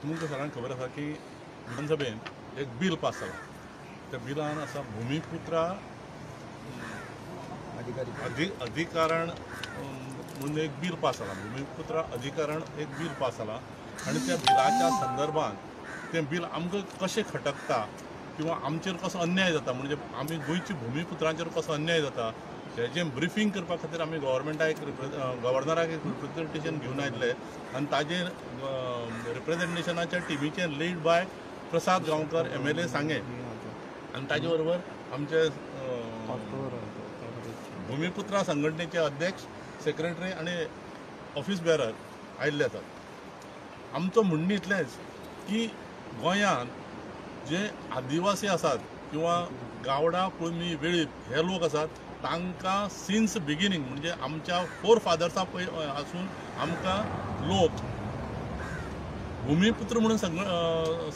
तुमकां सगळ्यांक खबर आसा की विधानसभेन एक बिल पास जाला. त्या बिलान आसा भूमिपुत्रा अधिकारण म्हणून एक बिल पास जाला. भूमिपुत्रा अधिकारण एक बिल पास जाला आणि त्या बिलाच्या संदर्भात तें बिल आमकां कशें खटकता किंवा आमचेर कसो अन्याय जाता, म्हणजे आमी गोंयच्या भूमिपुत्रांचेर कसो अन्याय जाता हेजें ब्रिफींग करपा खातीर आमी गव्हर्नराक एक रिप्रेझेंटेशन घेवन आयिल्ले आनी ताजेर रिप्रेझेंटेशनाच्या टिमीचें lead by Prasad Gaonkar MLA Sanguem आनी ताजे बरोबर आमचे भूमिपुत्रा संघटनेचे अध्यक्ष, सेक्रेटरी आणि ऑफिस बेरर आयिल्ले आसात. आमचो म्हणणें इतलेंच की गोंयांत जे आदिवासी आसात किंवा गावडा, कुळमी, वेळीप हे लोक आसात तांकां सिन्स बिगिनींग म्हणजे आमच्या फोर फादर्सा आसून आमकां लोक भूमिपुत्र म्हणून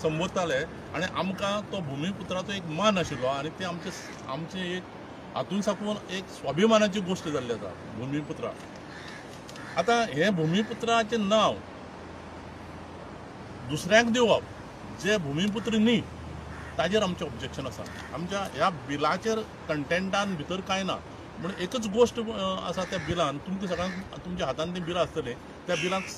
संबोधताले आणि आमकां तो भूमिपुत्राचो एक मान आशिल्लो आणि ते आमचे एक हातून साकून एक स्वाभिमानाची गोष्ट जाल्ली आसा भूमिपुत्रा. आतां हे भूमिपुत्राचें नांव दुसऱ्याक दिवप जे भूमिपुत्र न्ही ताजेर आमचें ऑब्जेक्शन आसा. आमच्या ह्या बिलाचेर कंटेंटान भितर कांय ना. म्हणून एकच गोष्ट आसा त्या बिलान, तुमकां सगळ्यांक तुमच्या हातान ती बिलां आसतली. त्या बिलांत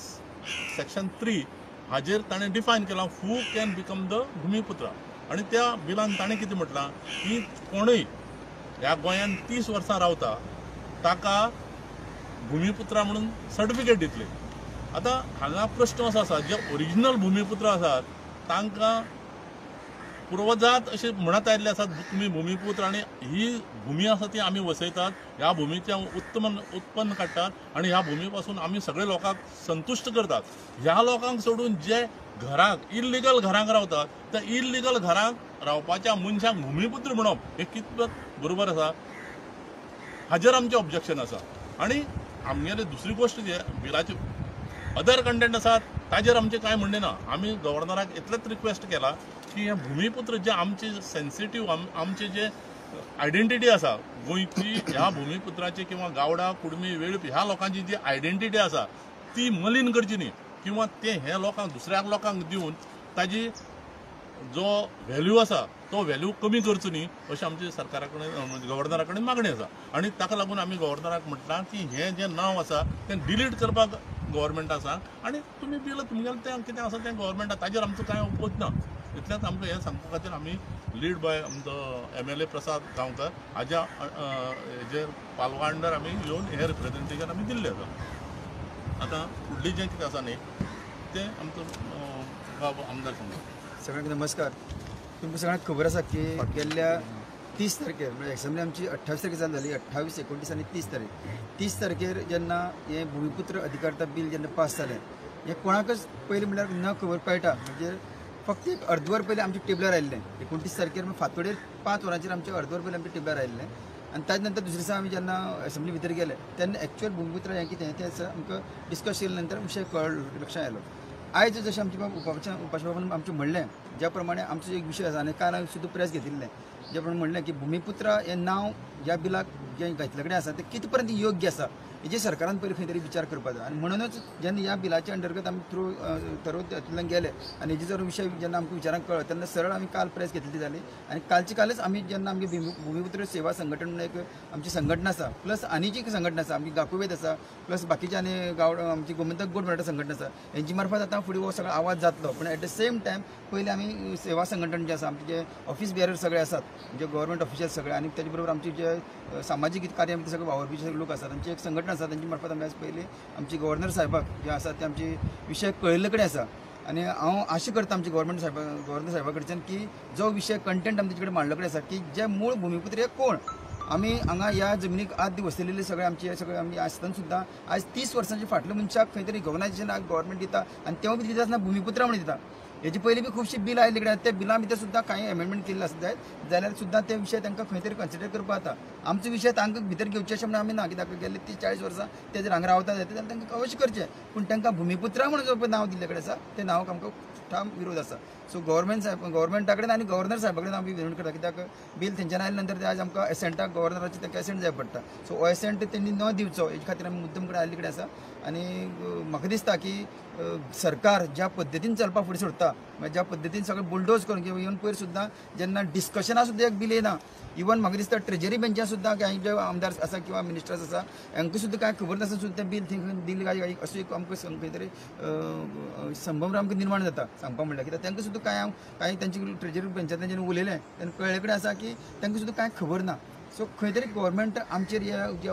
सेक्शन 3 हाजेर ताणें डिफायन केलां हू कॅन बिकम द भूमिपुत्रा. आणि त्या बिलान ताणें कितें म्हटलां की कोणूय ह्या गोंयांत 30 वर्सां रावता ताका भूमिपुत्रा म्हणून सर्टिफिकेट दितले. आतां हांगा प्रश्न असो आसा जे ओरिजिनल भूमिपुत्र आसात तांकां पूर्वजात अशें म्हणत आयिल्ले आसात तुमी भूमिपुत्र आणि ही भूमी आसा ती आमी वसयतात, ह्या भूमीचें उत्पन्न काडटात आणि ह्या भूमी पासून आमी सगळे लोकांक संतुश्ट करतात. ह्या लोकांक सोडून जे घराक इल्लिगल घरांक रावतात त्या इल्लिगल घरांक रावपाच्या मनशांक भूमिपुत्र म्हणप हे कितपत बरोबर आसा हाजेर आमचें ऑब्जेक्शन आसा. आणि आमगेले दुसरी गोष्ट जे बिलाचे अदर कंटेंट आसात ताजेर आमचें कांय म्हणणें ना. आमी गव्हर्नराक इतलेंच रिक्वेस्ट केला की हे भूमिपुत्र जे आमचे सेन्सिटीव आमचे जे आयडेंटिटी आसा गोंयची ह्या भूमिपुत्राची किंवा गावडा, कुडमी, वेळीप ह्या लोकांची जी आयडेंटिटी आसा ती मलीन करची न्ही किंवा ते हे लोकांक दुसऱ्या लोकांक दिवन ताजी जो व्हॅल्यू आसा तो व्हॅल्यू कमी करचो न्ही अशें आमचे सरकारा कडेन गव्हर्नरा कडेन मागणी आसा. आणि ताका लागून आमी गव्हर्नराक म्हटलां की हें जें नांव आसा तें डिलीट करपाक गव्हर्मेंटा सांग आणि तुमी बिल तुमगेलें तें कितें आसा तें गव्हर्मेंटा ताजेर आमचो कांय ओपोज ना. इतलेंच आमकां हें सांगपा खातीर आमी लीड बाय आमचो MLA प्रसाद गांवकर हाज्या हेजेर पालवा अंडर आमी येवन हें रिप्रेझेंटेशन आमी दिल्लें आसा. आतां फुडलें जें कितें आसा न्ही तें आमचो बाब आमदार सांगता. सगळ्यांक नमस्कार. तुमकां सगळ्यांक खबर आसा की गेल्ल्या 30 तारखेर म्हणजे एसेंब्ली आमची 28 तारखेर चालू जाली. 28, 29 आनी 30 तारीख. 30 तारखेर जेन्ना हें भूमिपुत्र अधिकारता बिल जेन्ना पास जालें हें कोणाकच पयलीं म्हणल्यार न खबर कळटा. म्हणजे फक्त एक अर्दवर पयलीं आमच्या टेबलार आयिल्लें. 29 तारखेर फांतोडेर 5 वरांचेर आमचें अर्दवर पयलीं आमच्या टेबलार आयिल्लें. आनी ताजे नंतर दुसरे दिसा आमी जेन्ना एसेंब्ली भितर गेले तेन्ना एक्चुअल भूमिपुत्र हें कितें तें आमकां डिस्कस केले नंतर विशय लक्षांत आयलो. आयज जशें आमचे उपासबाबान आमचें म्हणलें ज्या प्रमाणे आमचो एक विशय आसा आनी काल हांवें सुद्दां प्रेस घेतिल्लें जे प्रमाणे म्हणलें की भूमिपुत्रा हें नांव ह्या बिलाक जें घातले कडेन आसा तें कितें पर्यंत योग्य आसा हेजेर सरकारान पयलीं खंय तरी विचार करपाक जाय. आनी म्हणूनच जेन्ना ह्या बिलाच्या अंतर्गत आमी थ्रू हातूंतल्यान गेले आनी हेजे जर विशय जेन्ना आमकां विचारांक कळ्ळो तेन्ना सरळ आमी काल प्रेस घेतली जाली. आनी कालच आमी जेन्ना आमगे भूमिपुत्र सेवा संघटन म्हणून एक आमची संघटना आसा प्लस आनी जी संघटना आसा आमची गाकुवेद आसा प्लस बाकीचे आनी आमची गोमंतक गोट मराठा संघटना आसा हेंची मार्फत आतां फुडें हो सगळो आवाज जातलो. पूण एट द सेम टायम पयलीं आमी सेवा संघटन जें आसा आमचे जे ऑफिस बेरर सगळे आसात म्हणजे गव्हर्मेंट ऑफिशियल सगळे आनी तेजे बरोबर आमचे जे सामाजीक कार्य ते सगळे वावरपी सगळे लोक आसात आमची एक संघटना आसा तांची मार्फत आमी आज पयलीं आमची गव्हर्नर साहेबाक जे आसा ते आमची विशय कळयल्ले कडेन आसा. आनी हांव आशा करता आमच्या गव्हर्नर साहेबा कडच्यान की जो विशय कंटेंट आमी तेजे कडेन मांडलो कडेन आसा की जे मूळ भूमिपुत्र हे कोण. आमी हांगा ह्या जमनीक आदी वसलेले सगळे आमचे सगळे आमी आसतना सुद्दां आज 30 वर्सांच्या फाटल्या मनशाक खंय तरी रिकॉग्नायझेशन गव्हर्मेंट दिता आनी तेव्हा बी दिता आसतना भूमिपुत्रा म्हणून दिता. हेजी पयलीं बी खुबशी बिल आयिल्ली कडेन त्या बिलां भितर सुद्दां कांय अमेंडमेंट केल्ले आसत जाल्यार सुद्दां ते विशय तांकां खंय तरी कन्सिडर करपाक जाता. आमचो विशय तांकां भितर घेवचे अशें म्हणून आमी ना कित्याक गेल्ले 30-40 वर्सां ते जर हांगा रावता जाल्यार तांकां अवश्य करचें. पूण तांकां भूमिपुत्रा म्हणून जो नांव दिल्ले कडेन आसा ते नांवाक आमकां ठाम विरोध आसा. सो गव्हर्मेंटा कडेन आनी गव्हर्नर साहेबा कडेन आमी विनवणी करता कित्याक बिल तेंच्यान आयले नंतर आज आमकां एसेंटाक गव्हर्नराची तांकां एसेंट जाय पडटा. सो हो एसेंट तेंणी न दिवचो हेजे खातीर आमी मुद्दम कडेन आयिल्ले कडेन आसा. आनी म्हाका दिसता की सरकार ज्या पद्दतीन चलपाक फुडें सोडता ज्या पद्दतीन सगळें बुलडोज करून किंवा इवन पयर सुद्दां जेन्ना डिस्कशनां सुद्दां एक बील येना इवन म्हाका दिसता ट्रेजरी बेंचार सुद्दां कांय जे आमदार आसा किंवा मिनिस्टर्स आसा हांकां सुद्दां कांय खबर नासतना सुद्दां तें बील थंय दिल्ली काय अशें एक आमकां खंय तरी संभ्रम आमकां निर्माण जाता सांगपाक म्हणल्यार कित्याक तांकां सुद्दां कांय तांचे ट्रेजरी बेंचांतल्यान जेन्ना उलयलें तेन्ना कळ्ळे कडेन आसा की तांकां सुद्दां कांय खबर ना सो खंय तरी गव्हर्मेंट आमचेर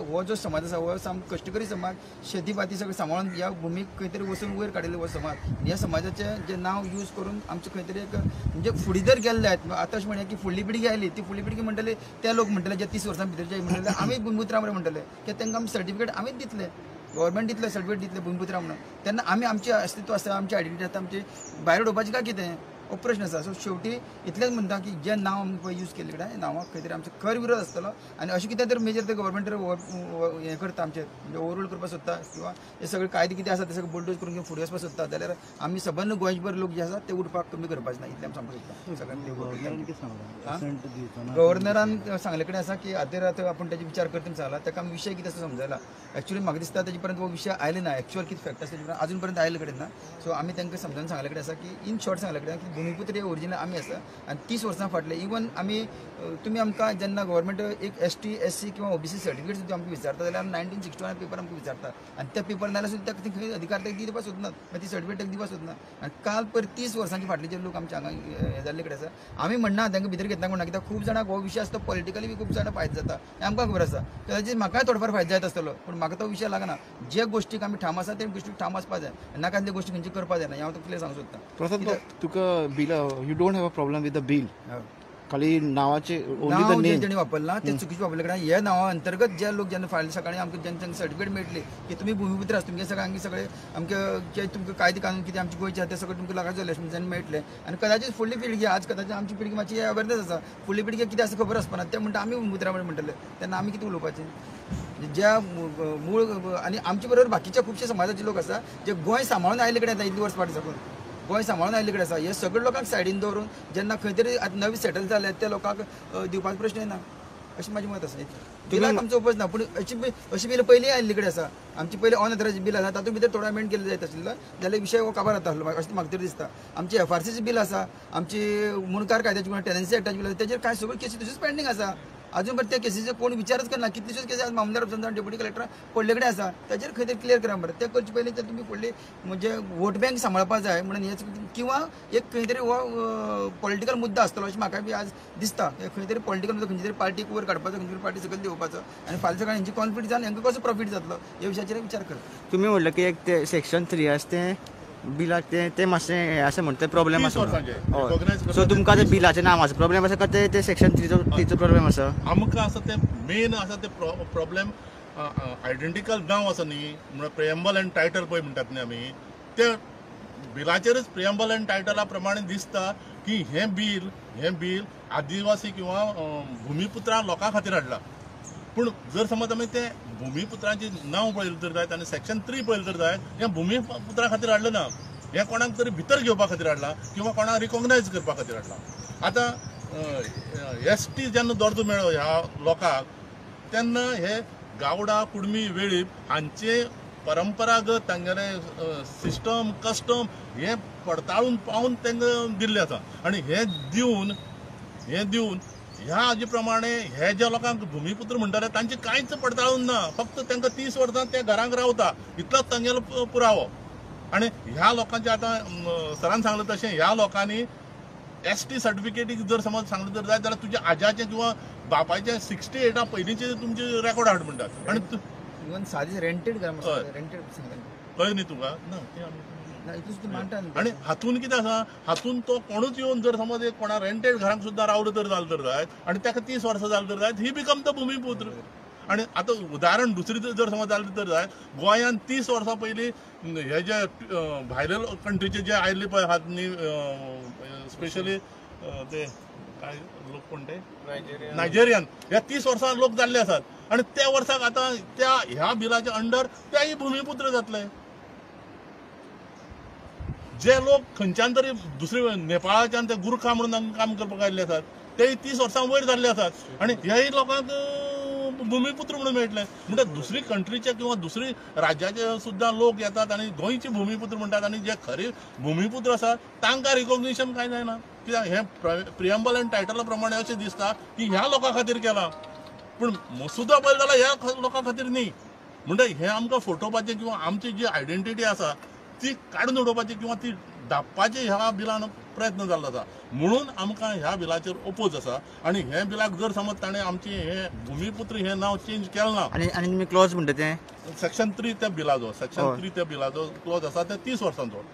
हो जो समाज आसा हो साम कश्टकरी समाज शेती बाती सगळें सांबाळून ह्या भुमीक खंय तरी वचून वयर काडिल्लो हो समाज ह्या समाजाचें जें नांव यूज करून आमचें खंय तरी एक म्हणजे फुडें जर गेले जायत आतां अशें म्हणया की फुडली पिळगी आयली ती फुडली पिळगी म्हणटले ते लोक म्हणटले जे 30 वर्सां भितर जे म्हणटले आमी भुमिपुत्रा म्हणून म्हणटले की तांकां आमी सर्टिफिकेट आमीच दितले गव्हर्मेंट दितले सर्टिफिकेट दितले भुमिपुत्रा म्हणून तेन्ना आमी आमचें अस्तित्व आसा आमची आयडेंटिटी आसा आमची भायर उडोवपाचें काय कितें हो प्रश्न आसा सो शेवटी इतलेंच म्हणटा की जें नांव आमी पळय यूज केल्ले कडेन नांवाक खंय तरी आमचो खर विरोध आसतलो आनी अशें कितें तरी मेजर ते गव्हर्मेंट हें करता आमचेर म्हणजे ओवररूल करपाक सोदता किंवा हे सगळे कायदे कितें आसा ते सगळे बुलडोज करून फुडें वचपाक सोदता जाल्यार आमी सबंद गोंयभर लोक जे आसा ते उठपाक कमी करपाचे ना इतलें आमी सांगपाक सोदता सगळ्यांक गव्हर्नरान सांगले कडेन आसा की आतां आपूण तेजे विचार करता म्हणून सांगला ताका आमी विशय कितें असो समजला एक्चुअली म्हाका दिसता तेजे पर्यंत हो विशय आयले ना एक्चुअल कितें फॅक्ट आसा तेजे पर्यंत अजून पर्यंत आयले कडेन ना सो आमी तांकां समजावन सांगले कडेन आसा की इन शॉर्ट सांगले कडेन की भुमिपुत्र ओरिजिनल आमी आसा आनी 30 वर्सां फाटले इवन आमी तुमी आमकां जेन्ना गव्हर्मेंट एक ST SC किंवा OBC सर्टिफिकेट सुद्दां आमकां विचारता जाल्यार 1961 पेपर आमकां विचारता आनी त्या पेपर नाल्यार सुद्दां ताका अधिकार ताका दिवपाक सोदनात मागीर ती सर्टिफिकेट ताका दिवपाक सोदना आनी काल पर 30 वर्सांचे फाटले जे लोक आमच्या हांगा हे जाल्ले कडेन आसा आमी म्हणना तांकां भितर घेतना म्हणना कित्याक खूब जाणांक हो विशय आसता पॉलिटिकली बी खूब जाणां फायदो जाता हें आमकां खबर आसा ताजेर म्हाकाय थोडोफार फायदो जायत आसतलो पूण म्हाका तो विशय लागना जे गोश्टीक आमी ठाम आसा ते गोश्टीक ठाम आसपाक जाय नाका ते गोश्टी खंयची करपाक जायना हांव तुका क्लियर सांगूंक सोदता प्रसाद तुका bill you don't have a problem with the bill खाली नावाचे नाव जे जेणे वापरला ते चुकीचे वापरले कारण ह्या नावा अंतर्गत जे लोक जेन्ना फाल्यां सकाळी आमकां जेन्ना सर्टिफिकेट मेळटली की तुमी भुमिपुत्र आसा तुमगे सगळे सगळे आमकां जे तुमकां कायदे कानून कितें आमचे गोंयचे आसा ते सगळे तुमकां लागाचे लेशमेंट मेळटले आनी कदाचित फुडली पिळगी आज कदाचित आमची पिळगी मातशी अवेरनेस आसा फुडली पिळगी कितें आसा खबर आसपाना ते म्हणटा आमी भुमिपुत्रा म्हणटले तेन्ना आमी कितें उलोवपाचें ज्या मूळ आनी आमचे बरोबर बाकीच्या खुबशे समाजाचे लोक आसा जे गोंय सांबाळून आयले कडेन येता इतली वर्स फाटीं साकून गोंय सांबाळून आयले कडेन आसा हे सगळे लोकांक सायडीन दवरून जेन्ना खंय तरी आतां नवी सेटल जाले त्या लोकांक दिवपाचो प्रश्न येना अशें म्हाजें मत आसा बिलाक आमचो उपज ना पूण अशी बिल पयलीं आयिल्ली कडेन आसा आमची पयलीं ऑनथरायज बील आसा तातूंत भितर थोडो अमेंड केले जायत आशिल्लो जाल्यार विशय हो काबार जाता आसलो अशें म्हाका तरी दिसता आमची FRCची बील आसा आमची मुणकार कायद्याची किंवा टेनन्सी एक्टाची बील आसा तेजेर कांय सगळ्यो केसी तश्योच पेंडींग आसा अजून पर्यंत त्या केसीचे कोण विचारच करना कितल्योश्योच केसी मामदार ऑफिसान डेप्युटी कलेक्टर पडले कडेन आसा ताचेर खंय तरी क्लियर करा मरे ते करचे पयलीं ते तुमी फुडली म्हणजे वोट बँक सांबाळपाक जाय म्हणून हेच किंवा एक खंय तरी हो पॉलिटिकल मुद्दो आसतलो अशें म्हाका बी आज दिसता खंय तरी पॉलिटिकल मुद्दो खंयची तरी पार्टीक वयर काडपाचो खंयची तरी पार्टी सकयल देवपाचो आनी फाल्यां सकाळीं हेंची कॉन्फ्लिक्ट जावन हेंकां कसो प्रॉफीट जातलो ह्या विशयाचेर विचार करता तुम्ही म्हटलं की एक ते सेक्शन 3 आसा ते बिलाक ते मातशें अशें म्हणटा प्रॉब्लेम आसा सो तुमकां ते बिलाचें नांव आसा प्रॉब्लेम आसा काय ते सेक्शन 3चो प्रॉब्लेम आसा आमकां आसा ते मेन आसा ते प्रॉब्लेम आयडेंटिकल नांव आसा न्ही म्हणल्यार प्रिएम्बल एंड टायटल पळय म्हणटात न्ही आमी ते बिलाचेरच प्रिएम्बल एंड टायटला प्रमाणे दिसता की हें बील आदिवासी किंवा भुमिपुत्रा लोकां खातीर हाडला पूण जर समज आमी ते भुमिपुत्रांचें नांव पळयलें तर जायत आनी सेक्शन 3 पळयलें तर जायत हें भुमिपुत्रा खातीर हाडलें ना हें कोणाक तरी भितर घेवपा खातीर हाडला किंवा कोणाक रिकॉग्नायज करपा खातीर हाडला आतां ST जेन्ना दर्जो मेळ्ळो ह्या लोकांक तेन्ना हे गावडा कुडमी वेळीप हांचे परंपरागत तांगेले सिस्टम कस्टम हे पडताळून पावून तांकां दिल्लें आसा आनी हे दिवन ह्या हाजे प्रमाणे हे ज्या लोकांक भुमिपुत्र म्हणटाले तांचे कांयच पडताळून ना फक्त तांकां 30 वर्सां ते घरांक रावता इतलोच तांगेलो पुरावो आनी ह्या लोकांचे आतां सरान सांगलें तशें ह्या लोकांनी ST सर्टिफिकेटीक जर समज सांगलें तर जाय जाल्यार तुज्या आज्याचें किंवा बापायचें 68 पयलींचे तुमचे रेकॉर्ड हाड म्हणटात आनी इवन सादी रेंटेड रेंटेड कळ्ळें न्ही तुका ना आनी हातून कितें आसा हातून तो कोणूच येवन जर समज एक कोणा रेंटेड घरांक सुद्दां रावलो तर जालें तर जायत आनी ताका 30 वर्सां जालें तर जायत ही बिकम द भुमिपुत्र आनी आतां उदाहरण दुसरी जर समज जालें तर जायत गोंयांत 30 वर्सां पयलीं हे जे भायले कंट्रीचे जे आयिल्ले पळय आहात न्ही स्पेशली ते काय लोक कोण ते नायजेरियन ह्या 30 वर्सां लोक जाल्ले आसात आनी त्या वर्साक आतां त्या ह्या बिलाच्या अंडर तेय भुमिपुत्र जातले जे लोक खंयच्यान तरी दुसरे नेपाळाच्यान ते गुरखा म्हणून काम करपाक आयिल्ले आसात ते 30 वर्सां वयर जाल्ले आसात आनी ह्याय लोकांक भूमिपुत्र म्हणून मेळटले. म्हणजे दुसरी कंट्रीचे किंवा दुसरी राज्याचे सुद्धा लोक येतात आणि गोंयचे भूमिपुत्र म्हणतात आणि जे खरे भूमिपुत्र आसा तांकां रिकॉग्निशन काय जायना. कित्याक हे प्रिएम्बल आनी टायटला प्रमाणे अशें दिसता की ह्या लोकां खातीर केलां, पूण सुद्दां पळयलें जाल्यार ह्या लोकां खातीर न्ही. म्हणजे हे आमकां फटोवपाचें किंवा आमची जी आयडेंटिटी आसा ती काडून उडोवपाची किंवा ती धापपाचे ह्या बिलान प्रयत्न जाल्लो आसा. म्हणून आमकां ह्या बिलाचेर ओपोज आसा. आणि हे बिलाक जर समज ताणें आमचे हे भूमिपुत्र हे नांव चेंज केलें ना, आणि तुम्ही क्लॉज म्हणटा ते सेक्शन 3 त्या बिलाचो क्लॉज आसा ते 30 वर्सांचो.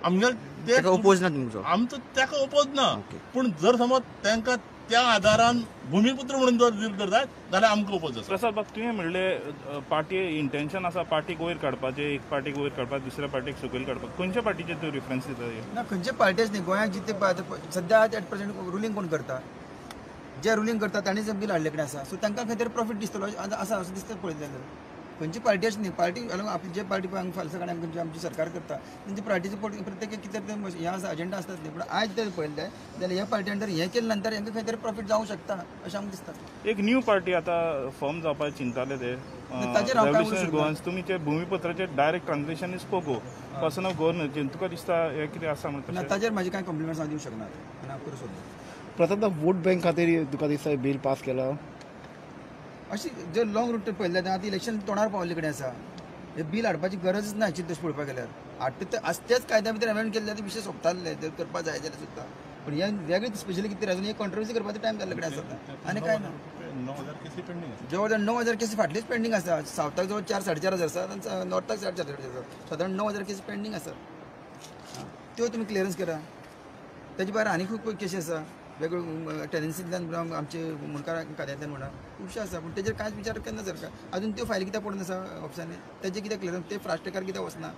आमगे ते ओपोज ना तुमचो? आमचो ताका ओपोज ना. ओके. पूण जर समज तांकां त्या आदारान भूमिपुत्र म्हणून जर दिले तर जाय जाल्यार आमकां ओपोज आसा. प्रसाद बाब, तुवें म्हणलें पार्टी इंटेंशन आसा पार्टीक वयर काडपाचें, एक पार्टीक वयर काडपाक दुसऱ्या पार्टीक सकयल काडपाक. खंयच्या पार्टीचे तूं रेफरन्स दिता? ना खंयचे पार्टीच न्ही. गोंयाक जितले सध्या एट प्रेझेंट रुलींग कोण करता, जे रुलींग करता तांणी बील हाडले कडेन आसा. सो तांकां खंय तरी प्रॉफीट दिसतलो आसा असं दिसता पळयलें जाल्यार. खंयची पार्टीच न्ही. पार्टी आपली जे पार्टी पळय फाल्यां सकाळी खंयची आमची सरकार करता तेंची पार्टीचे प्रत्येक कितें तरी हें आसा अजेंडा आसतात न्ही. पूण आयज जर पळयलें जाल्यार ह्या पार्टीन जर हें केलें नंतर हेंकां खंय तरी प्रॉफीट जावंक शकता अशें आमकां दिसता. एक न्यू पार्टी आतां फॉर्म जावपाक चिंताले ते ताचेर हांव काय रेव्होल्युशनरी गोवन्स. तुमी ते भूमिपत्राचे डायरेक्ट ट्रान्सलेशन इज पोगो पर्सन ऑफ गव्हर्नन्स. तुका दिसता हे कितें आसा ना म्हणटा ताचेर म्हाजे कांय कॉम्प्लिमेंट्स हांव दिवंक शकना आनी हांव करूं सोदना. प्रथम वोट बँक खातीर तुका दिसता बिल पास केला? अशी जर लॉंग रूट पळयलें जाल्यार आतां इलेक्शन तोंडार पावल्ले कडेन आसा. हे बील हाडपाची गरजच ना तशें पळोवपाक गेल्यार. हाडटा ते असतेच कायद्या भितर अमेंड केले जाल्यार विशय सोंपताले. जर करपाक जाय जाल्यार सुद्दां. पूण हे वेगळी स्पेशली कितें अजून हे कॉन्ट्रोवर्सी करपाचो टायम जाल्ले कडेन आसा आनी काय ना. 9,000 केसी पेंडिंग आसा. जवळ जवळ 9,000 केसी फाटलीच पेंडिंग आसा. सावथाक जवळ 4-4.5 आसा आनी नॉर्थाक 4.5 आसा. साधारण 9,000 केसी पेंडिंग आसा. त्यो तुमी क्लियरन्स करा. तेजे भायर आनी खूब केसी आसा वेगळ्यो टेनन्सींतल्यान आमचे मुणकार खात्यांतल्यान म्हणा खुबशे आसा. पूण तेजेर कांयच विचार केन्ना सरकार अजून त्यो फायली कित्याक पडून आसा ऑफिसांनी. तेजे कित्याक क्लियरन्स ते फास्ट ट्रॅकार कित्याक वचना.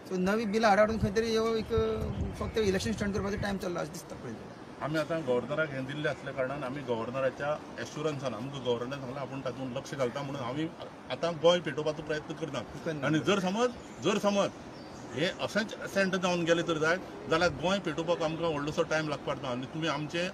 सो नवी बिलां हाडून खंय तरी ह्यो एक फक्त इलेक्शन स्टंट करपाचो टायम चल्ला अशें दिसता पळयलें. आमी आतां गव्हर्नराक हें दिल्लें आसल्या कारणान आमी गव्हर्नराच्या एश्युरन्सान आमकां गव्हर्नरान सांगलां आपूण तातूंत लक्ष घालता म्हणून आमी आतां गोंय पेटोवपाचो प्रयत्न करता. आनी जर समज हे अशेंच सेंट जावन गेले तर जाय जाल्यार गोंय पेटोवपाक आमकां व्हडलोसो टायम लागपाक ना. आनी तुमी आमचें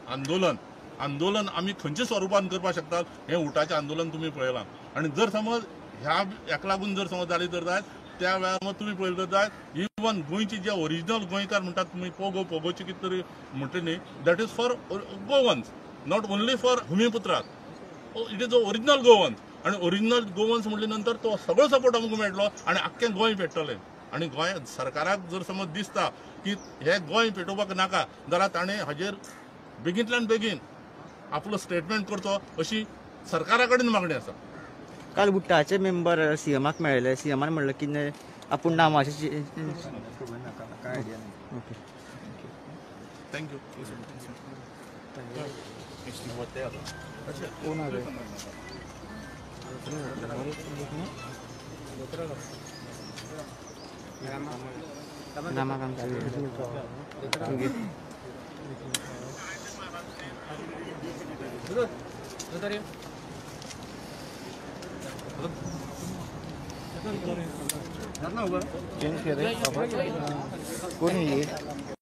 आंदोलन आमी खंयच्या स्वरुपान करपाक शकतात. हें उठाचें आंदोलन तुमी पळयलां. आनी जर समज हेका लागून जर समज जाली तर जाय त्या वेळार मग तुमी पळयलें तर जाय इवन गोंयचे जे ओरिजिनल गोंयकार म्हणटात तुमी पोगोचे कितें तरी म्हणटा न्ही that is for Goans not only for भूमिपुत्राक. It is original Goans. आनी ओरिजिनल गोवन्स म्हटले नंतर तो सगळो सपोर्ट आमकां मेळटलो आनी आख्खें गोंय पेटतलें. आनी गोंय सरकाराक जर समज दिसता की हे गोंय पेटोवपाक नाका जाल्यार ताणें हाजेर बेगींतल्यान बेगीन आपलो स्टेटमेंट करचो अशी सरकारा कडेन मागणी आसा. काल बुट्टाचे मेंबर सीएमाक मेळ्ळे. सीएमान म्हणलें की आपूण नांवाचे खबर ना काय आयडिया नाही. ओके. थँक्यू. कोण आहे? नामा काम चेंज केले कोण आहे?